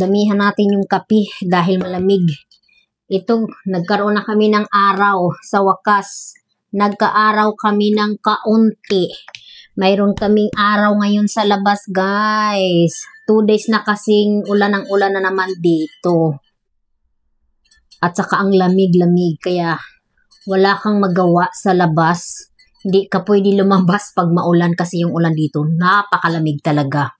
Damihan natin yung kape dahil malamig. Ito, nagkaroon na kami ng araw sa wakas. Nagka-araw kami ng kaunti. Mayroon kaming araw ngayon sa labas, guys. 2 days na kasing ulan ng ulan na naman dito. At saka ang lamig-lamig. Kaya wala kang magawa sa labas. Hindi ka pwede lumabas pag maulan kasi yung ulan dito. Napakalamig talaga.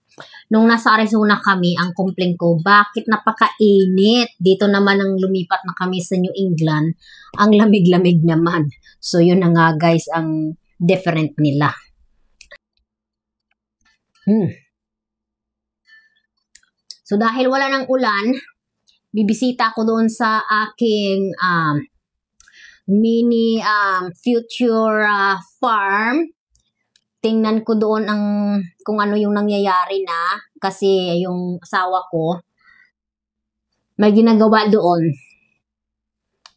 Nung nasa Arizona kami, ang complaint ko, bakit napakainit? Dito naman ang lumipat na kami sa New England, ang lamig-lamig naman. So, yun na nga guys, ang different nila. So, dahil wala ng ulan, bibisita ko doon sa aking mini future farm. Tingnan ko doon kung ano yung nangyayari na kasi yung asawa ko may ginagawa doon.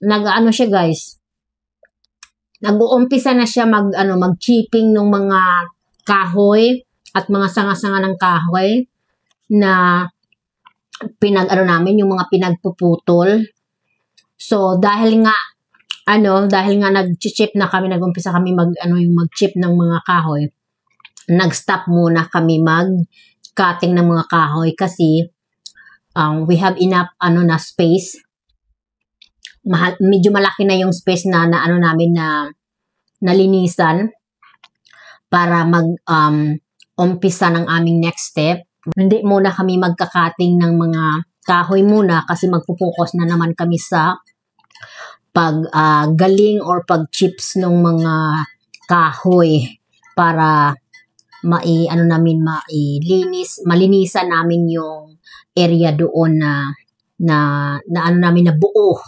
Nag-ano siya guys. Nag-uumpisa na siya mag-chipping ng mga kahoy at mga sanga-sanga ng kahoy na namin yung mga pinagpuputol. So dahil nga nag-chip na kami, nag-umpisa kami mag-chip ng mga kahoy. Nag-stop muna kami mag-cutting ng mga kahoy kasi we have enough na space. Medyo malaki na yung space na namin na nalinisan para umpisa ng aming next step. Hindi muna kami magka-cutting ng mga kahoy muna kasi magpo-focus na naman kami sa galing or pag-chips ng mga kahoy para malinisan namin yung area doon na buo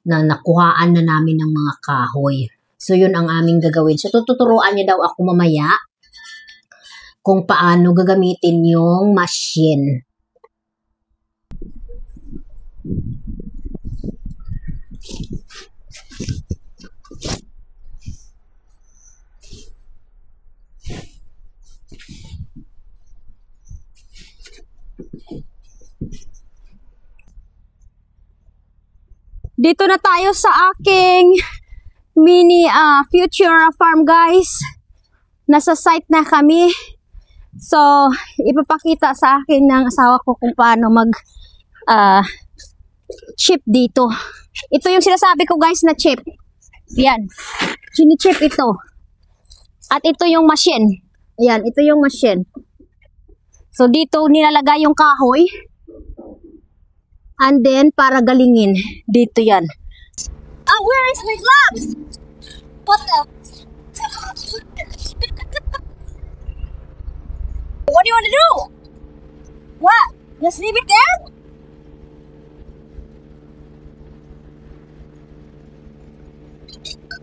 na nakuhaan na namin ng mga kahoy. So yun ang aming gagawin. So tuturuan niya daw ako mamaya kung paano gagamitin yung machine. Dito na tayo sa aking mini future farm guys. Nasa site na kami. So, ipapakita sa akin ng asawa ko kung paano chip dito. Ito yung sinasabi ko guys na chip. Yan. Chini-chip ito. At ito yung machine. Yan, ito yung machine. So, dito nilalagay yung kahoy. And then, para galingin. Dito yan. Where is my gloves? What the? What do you want to do? What? Just leave it there?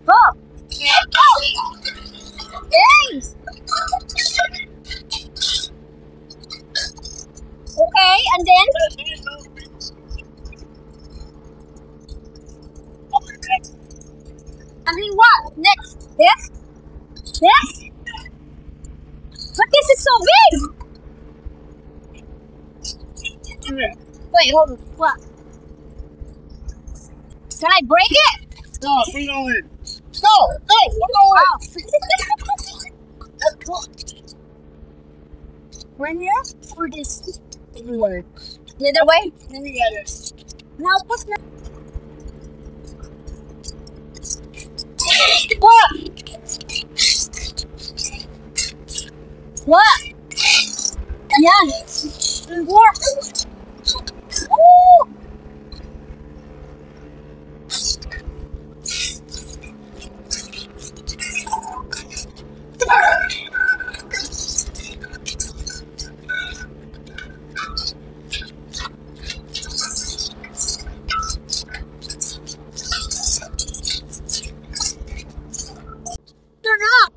Oh! Yes! Okay, and then? And then what? Next? This? This? But this is so big! Wait, hold on. What? Can I break it? No, bring it on in. No, we're going. Right here? Or this? Everywhere. The other way? Then we got it. Now, what's next? What? What? Yan. What? Ooh. Turn up.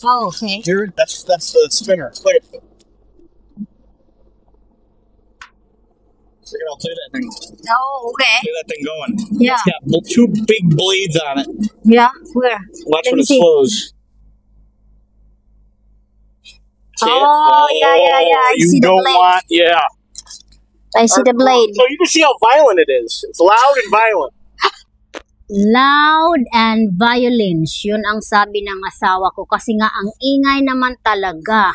Oh, okay. Here, that's the spinner. Play it. So I'll play that thing. Oh, okay. Get that thing going. Yeah. It's got two big blades on it. Yeah. Where? Watch Let when me it see. slows. See it? Oh, yeah. I You see the don't blade. want, yeah. I see the blade. So you can see how violent it is. It's loud and violent. Loud and violence. Yun ang sabi ng asawa ko. Kasi nga, ang ingay naman talaga.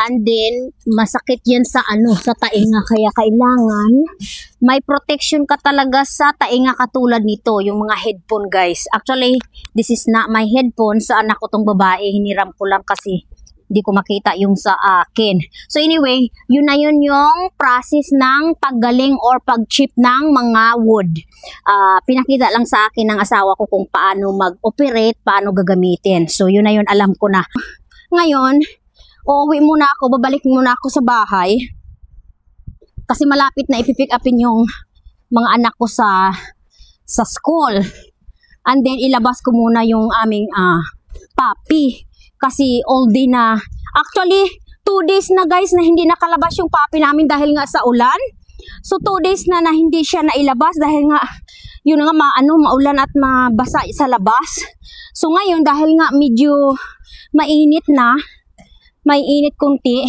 And then, masakit yan sa sa tainga. Kaya kailangan, may protection ka talaga sa tainga katulad nito. Yung mga headphone, guys. Actually, this is not my headphone. Sa anak ko tong babae, hiniram ko lang kasi hindi ko makita yung sa akin. So anyway, yun na yun yung process ng paggaling or pag-chip ng mga wood. Pinakita lang sa akin ng asawa ko kung paano mag-operate, paano gagamitin. So yun na yun, alam ko na. Ngayon, uuwi muna ako, babalik muna ako sa bahay. Kasi malapit na ipipick upin yung mga anak ko sa school. And then ilabas ko muna yung aming puppy. Kasi all day na. Actually, 2 days na guys na hindi nakalabas yung puppy namin dahil nga sa ulan. So 2 days na hindi siya nailabas dahil nga yun nga maulan at mabasa sa labas. So ngayon dahil nga medyo mainit na, may init konti,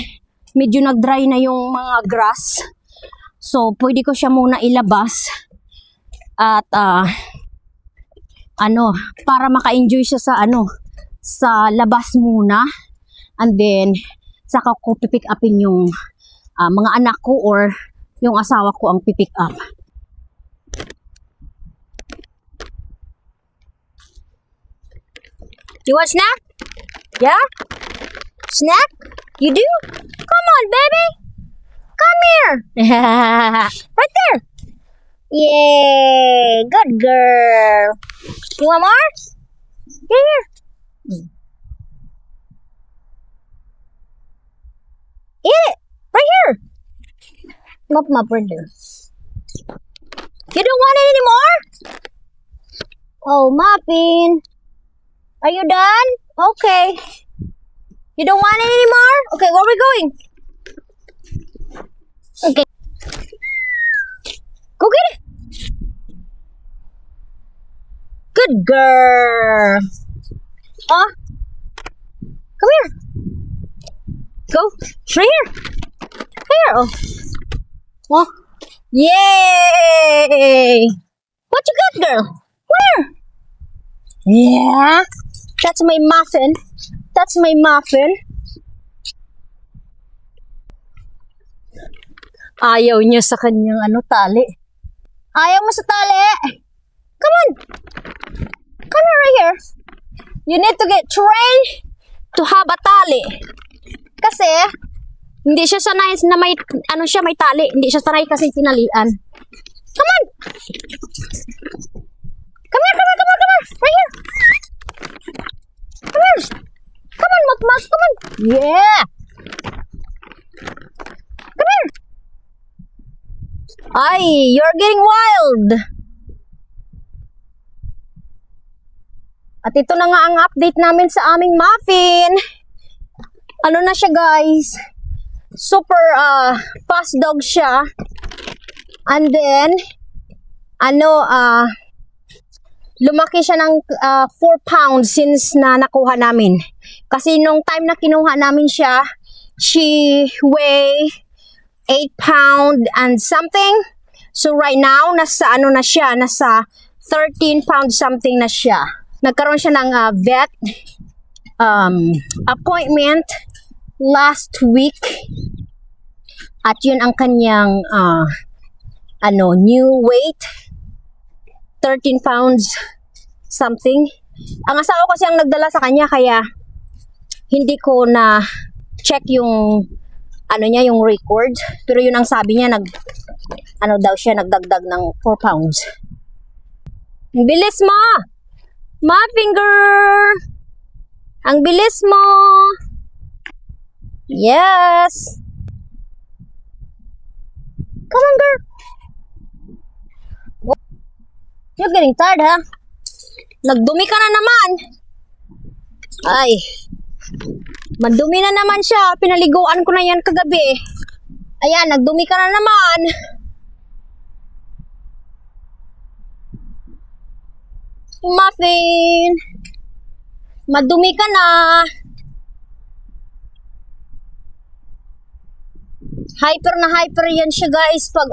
medyo nag-dry na yung mga grass. So pwede ko siya muna ilabas at para maka-enjoy siya sa labas muna, and then saka ko pipick upin yung mga anak ko or yung asawa ko ang pipick up. You want snack? Yeah? Snack? You do? Come on, baby. Come here. Right there. Yay. Good girl. You want more? Here. Eat it. Right here. Not my brother. You don't want it anymore? Oh, Muffin. Are you done? Okay. You don't want it anymore? Okay, where are we going? Okay. Go get it. Good girl. Come here. Go. Right here. Here. Oh. Yay. What you got, girl? Where? Yeah. That's my muffin. That's my muffin. Ayaw niya sa kanyang tali. Ayaw mo sa tali. Come on. Come on right here. You need to get trained to have a tali. Kasi, hindi siya sanay na may, may tali. Hindi siya sanay kasi tinalian. Come on. Come here. Right here. Come here. Come on, Matmas. Come on. Yeah. Come here. Ay, you're getting wild. At ito na nga ang update namin sa aming muffin. Ano na siya, guys? Super fast dog siya. And then lumaki siya ng 4 pounds since na nakuha namin. Kasi nung time na kinuha namin siya, she weigh 8 pound and something. So right now, nasa na siya, nasa 13 pound something na siya. Nagkaroon siya ng vet appointment last week. At yun ang kanyang new weight. 13 pounds something. Ang asawa ko kasi ang nagdala sa kanya, kaya hindi ko na check yung yung record. Pero yun ang sabi niya, nagdagdag ng 4 pounds. Ang bilis mo! Ma finger! Ang bilis mo! Yes! Come on, girl! You're getting tired, ha? Nagdumi ka na naman! Ay! Madumi na naman siya. Pinaliguan ko na yan kagabi. Ayan, nagdumi ka na naman. Muffin! Madumi ka na! Hyper na hyper yan siya guys pag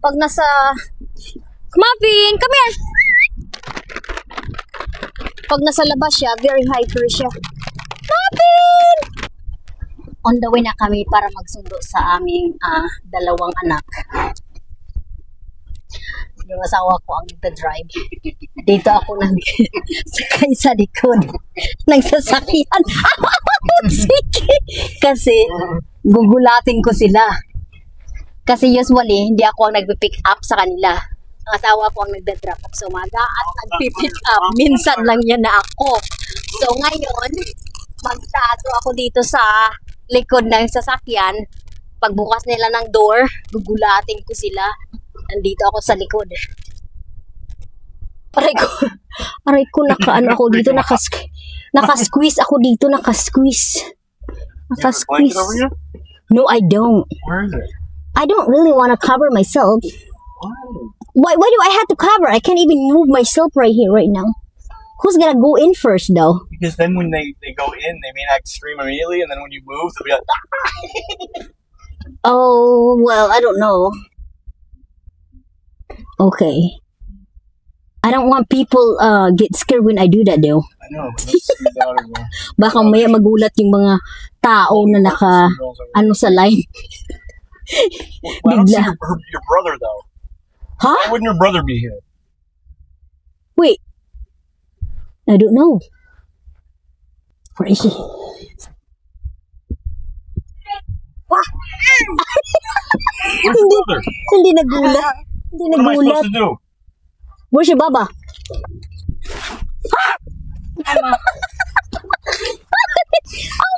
pag nasa... Muffin! Come here! Pag nasa labas siya, very hyper siya. Muffin! On the way na kami para magsundo sa aming dalawang anak. Yung asawa ko ang nagda-drive. Dito ako sakay sa likod ng sasakyan. Sige. Kasi gugulatin ko sila. Kasi usually, hindi ako ang nagpipick up sa kanila. Ang asawa ko ang nagda-drop off sa umaga at nagpipick up. Minsan lang yan na ako. So ngayon, magtago ako dito sa likod ng sasakyan. Pagbukas nila ng door, gugulatin ko sila. Nandito ako sa likod. Aray ko, nakaano ako dito, nakasqueeze ako dito, nakasqueeze. Nakasqueeze. No, I don't. Where is it? I don't really want to cover myself. Why do I have to cover? I can't even move myself right here, right now. Who's gonna go in first, though? Because then when they go in, they may not scream immediately, and then when you move, they'll be like, Oh, well, I don't know. Okay. I don't want people get scared when I do that, though. I know, but that's your daughter, man. Baka maya magulat yung mga tao na sa line. Well, I don't see Bigla. your brother, though. Huh? Why wouldn't your brother be here? Wait. I don't know. Where is he? Where's your brother? Hindi nagulat. Hindi What am I nagulat. supposed to do? Where's your baba? Oh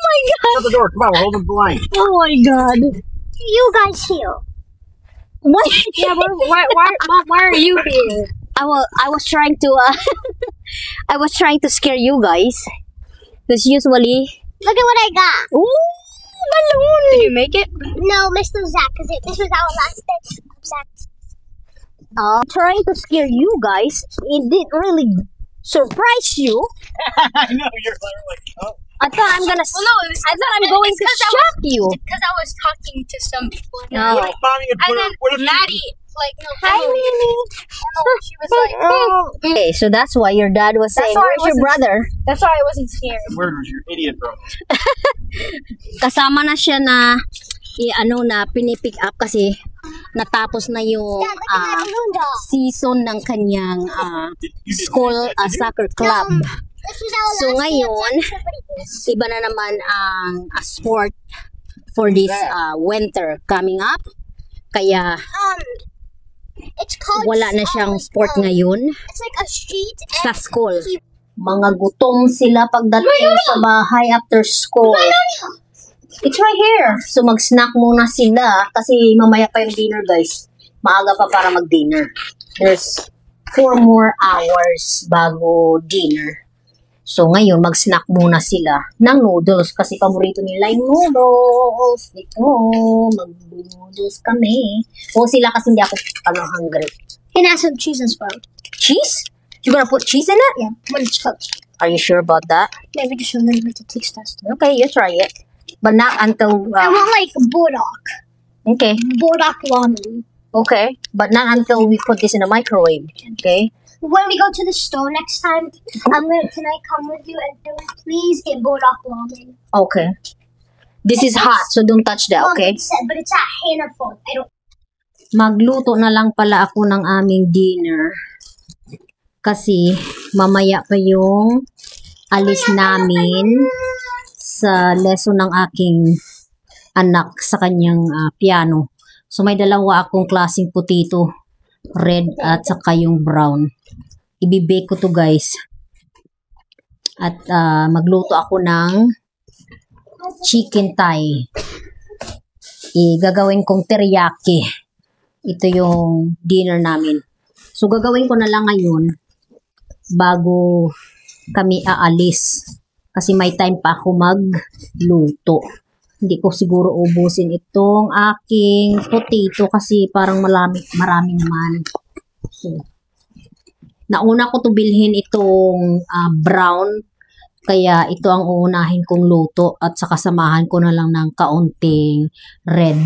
my god! Shut the door. Come on, we're holding blind. Oh my god! You guys here? What? Yeah, why are you here? I was trying to I was trying to scare you guys. Because usually Look at what I got. ooh, balloon! Did you make it? No, Mr. Zach, because this was our last day. Zach. Trying to scare you guys. It didn't really surprise you. I know, you're like, oh. I thought I'm gonna. Well, no, I thought I'm going to shock you. Because I was talking to some people. Oh. What if mommy had put And her, then what if Maddie, like, no, Hi, Mimi. she was like, Okay, so that's why your dad was That's saying, why I "Where's your brother?" that's why I wasn't scared. where was your idiot brother? Kasama na siya na na pinipick up kasi natapos na yung Dad, look at my balloon doll. season ng kanyang school soccer club. This was our So last ngayon, day of activities. iba na naman ang sport for this winter coming up. Kaya It's called. wala na siyang sport ngayon It's like a street. sa school. Mga gutom sila pagdating sa bahay after school. It's right here. So mag-snack muna sila kasi mamaya pa yung dinner, guys. Maaga pa para mag-dinner. There's 4 more hours bago dinner. So ngayon, mag-snack muna sila ng noodles kasi paborito nila yung noodles. Ito, mag-noodles kami. O sila kasi hindi ako hungry. Can I have some cheese and sprout? Cheese? You gonna put cheese in it? Yeah, when it's cooked. Are you sure about that? Maybe just a little bit to taste test. Okay, you try it. But not until... I want like Bodak. okay. Bodak ramen. Okay. But not until we put this in the microwave. Okay? When we go to the store next time, can I come with you and please get Bodak ramen? Okay. This is hot, so don't touch that, okay? But it's a handful. I don't. Magluto na lang pala ako ng aming dinner. Kasi mamaya pa yung alis namin sa lesson ng aking anak sa kanyang piano. So may dalawa akong klaseng potato, red at saka yung brown. Ibibake ko to, guys. At magluto ako ng chicken thigh. Gagawin kong teriyaki. Ito yung dinner namin. So gagawin ko na lang ngayon bago kami aalis. Kasi may time pa ako magluto. Hindi ko siguro ubusin itong aking potato kasi parang marami naman. So, Nauna ko to bilhin itong brown. Kaya ito ang uunahin kong luto at saka samahan ko na lang ng kaunting red.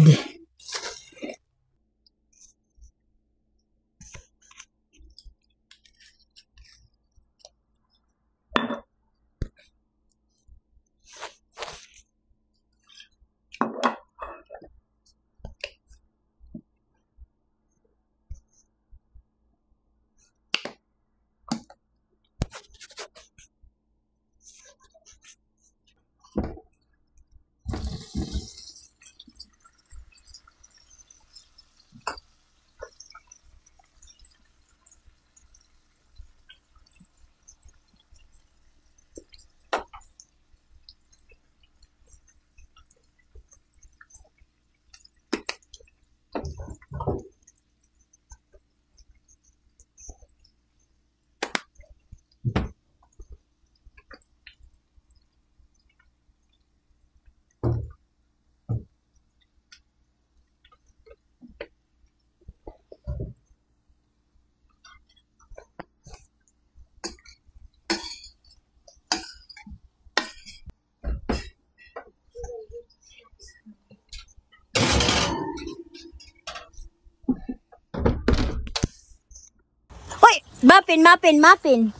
Muffin.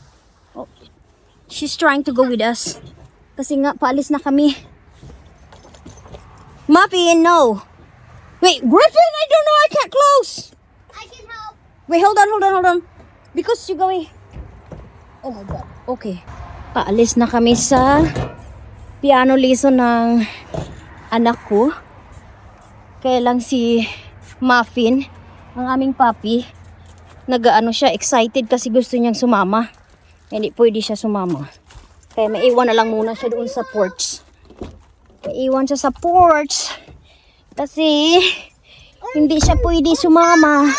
Oh, she's trying to go with us. Kasi nga, paalis na kami. Muffin, no. Wait, Griffin, I don't know, I can't close. I can help. Wait, hold on. Because you're going... Oh my God. Okay. Paalis na kami sa piano lesson ng anak ko. Kaya lang si Muffin, ang aming puppy, nag-ano siya, excited kasi gusto niyang sumama. Hindi pwede siya sumama. Kaya maiwan na lang muna siya doon sa porch. Maiwan siya sa porch. Kasi hindi siya pwede sumama.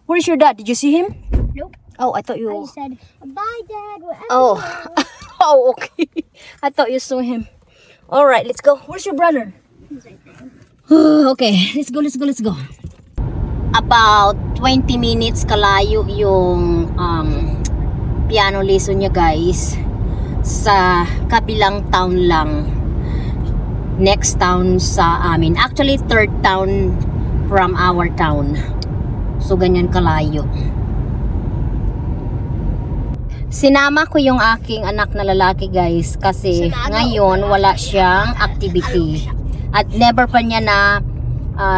Where's your dad? Did you see him? Nope. Oh, I thought you... I said, bye, Dad. Oh. Oh, okay. I thought you saw him. Alright, let's go. Where's your brother? Okay, let's go. About 20 minutes kalayo yung piano lesson niya, guys, sa kabilang town lang, next town sa amin, actually third town from our town, so ganyan kalayo. Sinama ko yung aking anak na lalaki, guys, kasi ngayon wala siyang activity at never pa niya na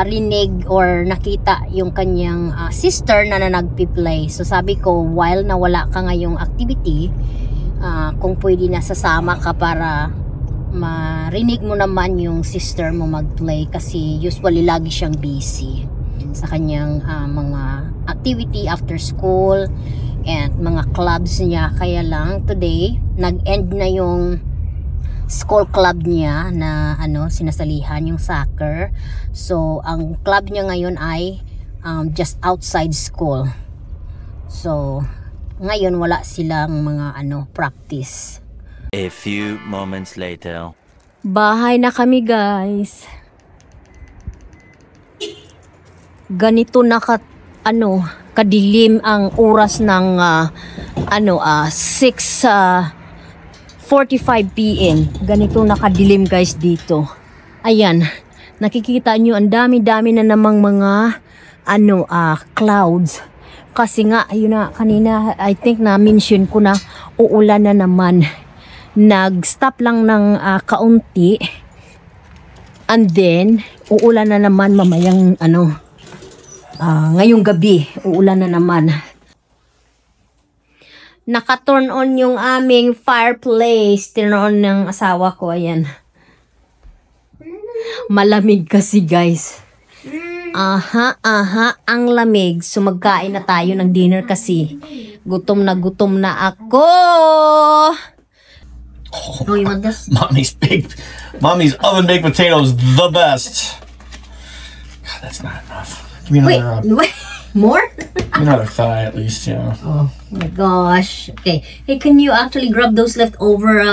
rinig or nakita yung kanyang sister na nagpi-play. So sabi ko, while nawala ka ngayong activity, kung pwede na sasama ka para marinig mo naman yung sister mo mag-play, kasi usually lagi siyang busy sa kanyang mga activity after school and mga clubs niya. Kaya lang today nag-end na yung school club niya na sinasalihan, yung soccer. So ang club niya ngayon ay just outside school. So ngayon wala silang mga practice. A few moments later. Bahay na kami, guys. Ganito na kadilim ang oras ng 6:45 PM. Ganito nakadilim, guys, dito. Ayan, nakikita nyo ang dami-dami na namang mga clouds. Kasi nga, ayun na, kanina I think na-mention ko na uulan na naman. Nag-stop lang ng kaunti. And then uulan na naman mamayang ngayong gabi, uulan na naman. Naka-turn on yung aming fireplace. Turn on ng asawa ko. Ayan. Malamig kasi, guys. Aha. Ang lamig. So, magkain na tayo ng dinner kasi gutom na ako. Oh, you want this? Mommy's oven baked potatoes, the best. God, that's not enough. Give me another. Wait. More? Another thigh at least, yeah. Oh my gosh. Okay. Hey, can you actually grab those leftover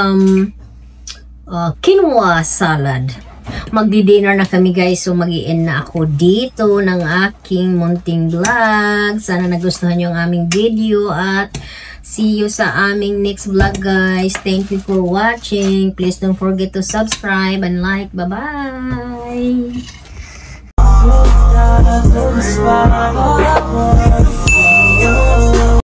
quinoa salad? magdi-dinner na kami guys. So mag-i-end na ako dito ng aking munting vlog. Sana nagustuhan nyo ang aming video at see you sa aming next vlog guys. Thank you for watching. Please don't forget to subscribe and like. Bye-bye.